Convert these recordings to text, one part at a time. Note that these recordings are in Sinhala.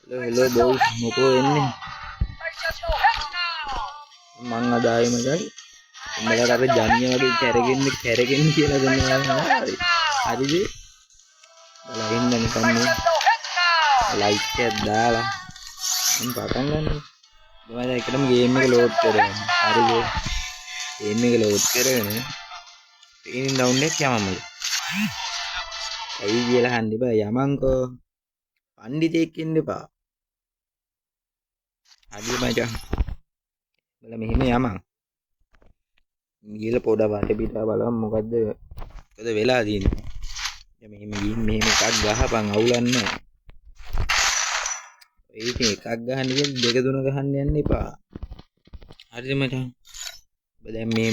hello boys, මොකෝ එන්නේ මං අද ආයේ මචං උඹලට අර ජන්‍ය වගේ කැරගෙන්න කියලා දෙනවා හරිද බලලා ඉන්න නිකන් මේ ලයික් එකක් දාලා මම පටන් ගන්නවා මම එකටම ගේම් එක ලෝඩ් කරගෙන හරිද ගේම් එක ලෝඩ් කරගෙන ඉතින් ඩවුන් එක යමමද ඇයි කියලා හන්දි බා යමන්කෝ පණ්ඩිතෙක් ඉන්න එපා හරි මචං බල මෙහෙම යමන් ගිහලා පොඩ වට පිට බලමු මොකද්ද වෙලා තියෙන්නේ දැන් මෙහෙම ගිහින් මෙහෙම එකක් ගහපන් අවුලන්නේ ඒක එකක් ගහන්න කියන දෙක තුන ගහන්න යන්න එපා හරිද මචං ඔබ දැන් මේ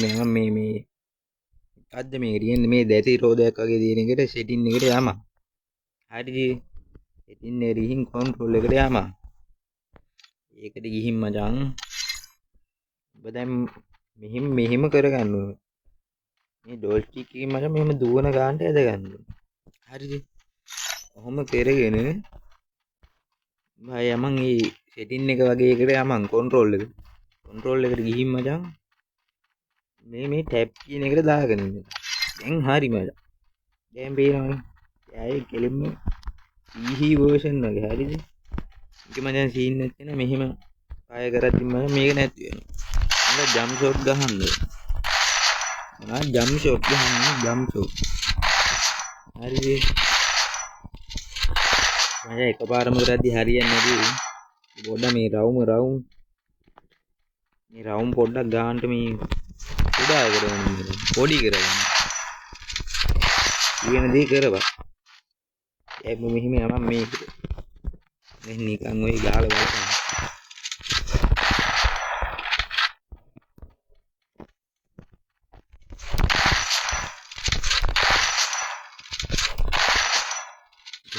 මොකද්ද මේක කියන්නේ මේ දැටි රෝදයක් වගේ තියෙන එකට සෙටින් එකට යමන් හරිද සෙටින් එකේ ගිහින් කන්ට්‍රෝල් එකට යමන් ඒකට ගිහින් මචං ඔබ දැන් මෙහෙම කරගන්න ඕනේ මේ ඩෝල්ස්ටික් එකේ මචං මෙහෙම දුවන ගානට ඇද ගන්න ඕනේ හරිද කොහොම කරගෙන මම යමන් මේ සෙටින් එක වගේ එකට යමන් කන්ට්‍රෝල් එකට ගිහින් මචං මේ ටැබ් කියන එකට දාගෙන ඉන්න දැන් හරි මචං දැන් පේනවනේ ඇයි කෙලින්ම ඊහි වර්ෂන් වගේ හරිද ඒක මචං සීන් නැති නේ මෙහෙම පාය කරද්දි මම මේක නැති වෙනවා මම ජම්ප් ෂොට් ගහන්න මම ජම්ප් ෂොට් හරිද මම එකපාරම කරද්දි හරියන්නේ නැති පොඩ්ඩක් මේ රවුම් පොඩ්ඩක් ගන්නට මේ උඩා කරගන්න පොඩි කරගන්න කියන දේ කරපන් ඒක මෙහෙම යමන් මේකට මේ නිකන් ඔය ගාලා බලන්න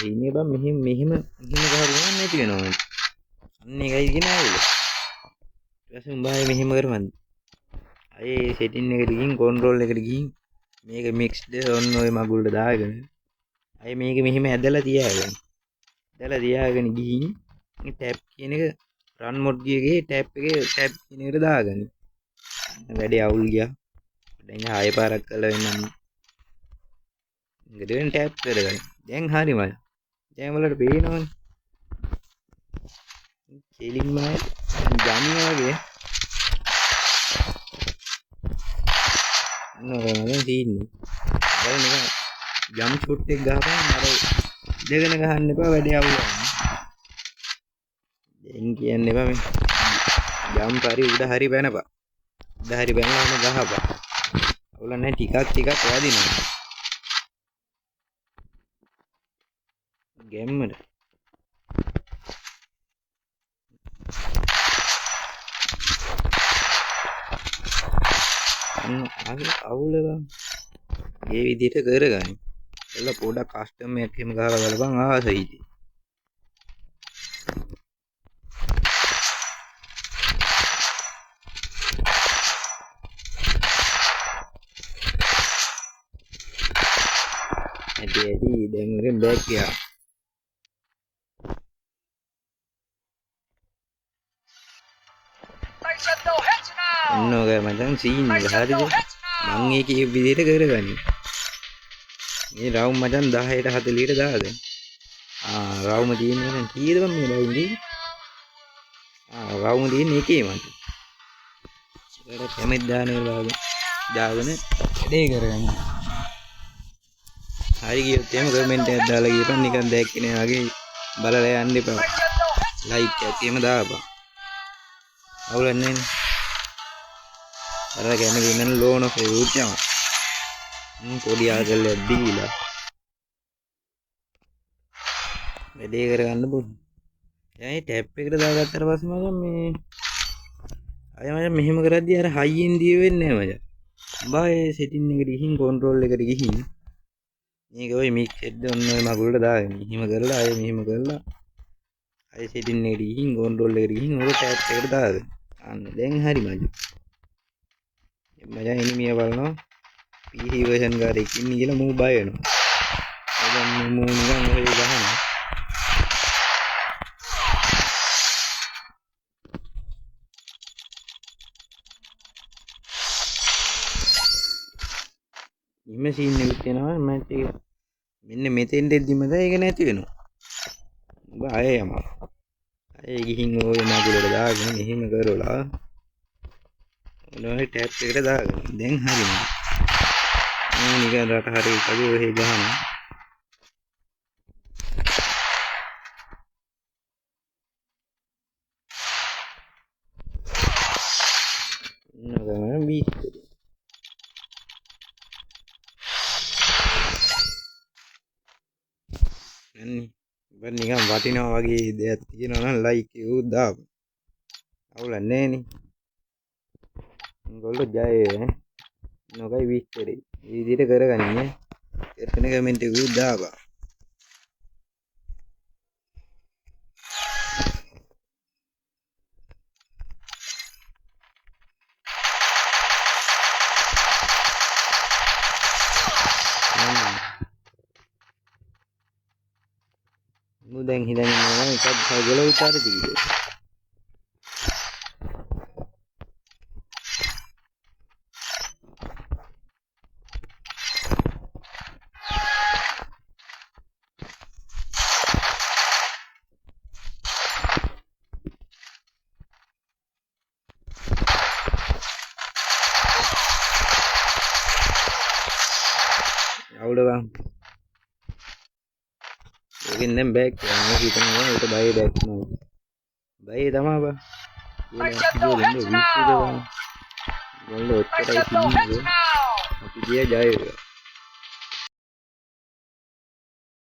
ඉන්නේ බං මෙහෙම ගහගෙන නැති වෙනවා අන්න ඒකයි කියන අවුල ඊට පස්සේ උඹයි මෙහෙම කරවන්න අයේ සෙටින් එකට ගිහින් කන්ට්‍රෝල් එකට ගිහින් මේක මික්ස්ඩ් ඔන්න ඔය මගුල්ට දාගෙන අයේ මේක මෙහෙම ඇදලා තියාගෙන ගිහින් මේ ටැප් කියන එක රන් මොඩ් ගියගේ ටැප් කියන එකට දාගන්න වැඩි අවුල් ගියා දැන් ආයෙ පාරක් කළා වෙනනම් ඉතින් ටැප් කරගන්න දැන් හරි මල දැන් වලට පේනවනේ කෙලින්ම ජාමිය වගේ නෝරමෙන් තියෙන්නේ දැන් නිකන් ජම් ෂොට් එක ගහපන් අර දෙගෙන ගහන්න එපා වැඩි අවුල් දැන් කියන්න එපා මේ ජම් පරි උඩ හරි බැනපන් බැනලාම ගහපන් අවුල නැහැ ටිකක් වදිනවා ගැම්මට අවුල බං මේ විදිහට කරගන්න එළ පොඩක් කස්ටම් එකක් එහෙම ගහලා බලපන් ආසයිද ඇටි දැන් උරෙන් බෑක් ගියා ඔන්නෝගේ මචං සීන් එක හරිද මං ඒකේ විදිහට කරගන්නේ මේ රවුම් මචං 10ට 40ට දාගන්න රවුම තියෙන්නේ නම් කීයද බං මේ රවුම් තියෙන්නේ රවුම තියෙන්නේ එකේ මචං ඒකට කැමෙත් දාන්නේ දාගෙන වැඩේ කරගන්න හරි ගියොත් එහෙම කමෙන්ට් එකක් දාලා ගියපන් නිකන් දැක්කේ නෑ වගේ බලලා යන්න එපා ලයික් එකක් එහෙම දාපන් අවුලක් නෑනේ අර කැමති ඉන්න ලෝන ෆේවුට් යම පොඩි ආගල්ලක් දීලා වැඩේ කරගන්න පුළුවන් දැන් ටැප් එකට දාගත්තට පස්සේ මම මේ අය මම මෙහෙම කරද්දී අර හයියෙන් දිය වෙන්නේ නැහැ මචං බායේ සෙටින් එකට ගිහින් කන්ට්‍රෝල් එකට ගිහින් මේක ඔය මික්ස් හෙඩ් ඔන්න ඔය මගුලට දාගෙන මෙහෙම කරලා අය මෙහෙම කරලා අය සෙටින් එකට ගිහින් කන්ට්‍රෝල් එකට ගිහින් ඔය ටැප් එකට දාගෙන අන්න දැන් හරි මචං මචං එනිමිය බලනවා PC version කාරෙක් ඉන්නේ කියලා මූ බය වෙනවා දැන් මූ නිකන් ඔය ගහනවා තියෙනවා මැච් එක. මෙන්න මෙතෙන් දෙද්දිම තමයි ඒක නැති වෙනවා. ඔබ ආයෙ යමු. ආයෙ ගිහින් ওই මගුලට දාගෙන මෙහෙම කරලා ඔනෝයි ටැප් එකට දාගන්න. දැන් හරියනවා. මම නිකන් රට හරිය කගේ ඔහෙ ගහනවා. නගම බීස් අන්නේ නිකන් වටිනවා වගේ දෙයක් තියෙනවා නම් ලයික් එක උත් දාපන්. අවුලක් නැහැනේ. උගොල්ලෝ ජය නොකයි විස්තරේ. මේ විදිහට කරගනින් ඈ. කරගෙන කමෙන්ට් එක උත් දාපන්. දැන් හිතන්නේ මම එකක් හදලා උතාරේ තිබ්බේ. අවුල බං. ඒකෙන් දැන් බෑක් කරනවා හිතනවා ඒක බයි බෑක් නෝ. බයි තමයි බං. ඒක දෙන්න විශ්ිද බං. ගොල්ලෝ ඔච්චරයි කිව්වේ. අපි ගියා ජය වේවා.